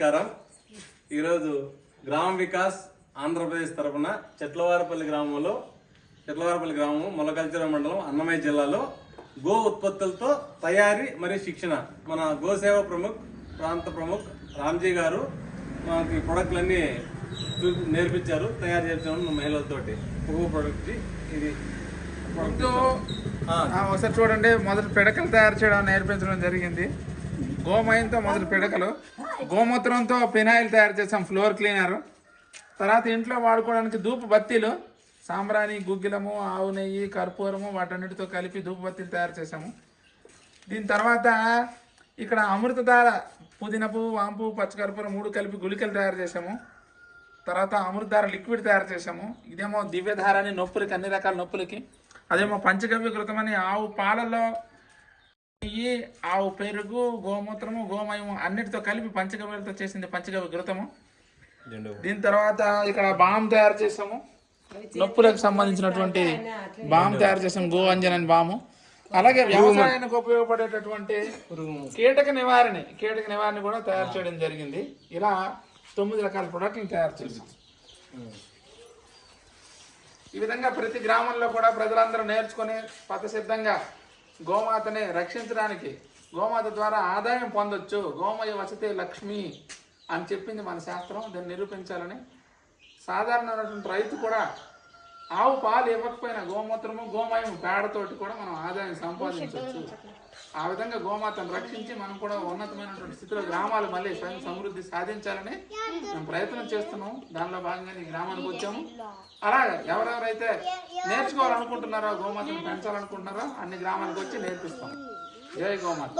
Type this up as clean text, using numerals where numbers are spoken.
నమస్కారం. ఈరోజు గ్రామ వికాస్ ఆంధ్రప్రదేశ్ తరఫున చెట్లవారపల్లి గ్రామం మొలకల్చర మండలం అన్నమయ్య జిల్లాలో గో ఉత్పత్తులతో తయారీ మరియు శిక్షణ మన గోసేవ ప్రాంత ప్రముఖ్ రామ్జీ గారు మనకి ప్రొడక్ట్లన్నీ నేర్పించారు. తయారు చేసాము మహిళలతోటి పువ్వు ప్రొడక్ట్. ఇది ఒకసారి చూడండి, మొదటి పిడకలు తయారు చేయడం నేర్పించడం జరిగింది. గోమయంతో మొదటి పిడకలు, గోమూత్రంతో ఫినాయిల్ తయారు చేసాం, ఫ్లోర్ క్లీనరు. తర్వాత ఇంట్లో వాడుకోవడానికి ధూపు బత్తీలు, సాంబ్రాణి, గుగ్గిలము, ఆవు నెయ్యి, కర్పూరము వాటన్నిటితో కలిపి ధూపు బత్తీలు తయారు చేసాము. దీని తర్వాత ఇక్కడ అమృతధార, పుదీనా పువ్వు, వాంపు, పచ్చకర్పూరం 3 కలిపి గుళికలు తయారు చేసాము. తర్వాత అమృతధార లిక్విడ్ తయారు చేసాము. ఇదేమో దివ్యధార అని నొప్పులకి, అన్ని రకాల నొప్పులకి. అదేమో పంచగవ్య ఘృతమని ఆవు పాలలో నెయ్యి, ఆవు పెరుగు, గోమూత్రము, గోమయము అన్నిటితో కలిపి పంచగవ్యలతో చేసింది పంచగవ్య ఘృతము. దీని తర్వాత ఇక్కడ బామ్ తయారు చేసాము, నొప్పులకు సంబంధించినటువంటి బామ్ తయారు చేసాము, గో అంజన్ అని బాము. అలాగే వ్యవసాయానికి ఉపయోగపడేటటువంటి కీటక నివారణ కూడా తయారు చేయడం జరిగింది. ఇలా 9 రకాల ప్రొడక్ట్ని తయారు చేసాం. ఈ విధంగా ప్రతి గ్రామంలో కూడా ప్రజలందరూ నేర్చుకుని పథసిద్ధంగా గోమాతని రక్షించడానికి, గోమాత ద్వారా ఆదాయం పొందొచ్చు, గోమయ వసతే లక్ష్మి అని చెప్పింది మన శాస్త్రం. దాన్ని నిరూపించాలని సాధారణమైనటువంటి రైతు కూడా ఆవు పాలు ఇవ్వకపోయినా గోమూత్రము, గోమయం పేడతోటి కూడా మనం ఆదాయం సంపాదించవచ్చు. ఆ విధంగా గోమాతను రక్షించి మనం కూడా ఉన్నతమైనటువంటి స్థితిలో గ్రామాలు మళ్ళీ స్వయం సమృద్ధి సాధించాలని మేము ప్రయత్నం చేస్తున్నాం. దానిలో భాగంగా ఈ గ్రామానికి వచ్చాము. అలాగే ఎవరెవరైతే నేర్చుకోవాలనుకుంటున్నారో, గోమాతను పెంచాలనుకుంటున్నారో అన్ని గ్రామాలకు వచ్చి నేర్పిస్తాం. జై గోమాత.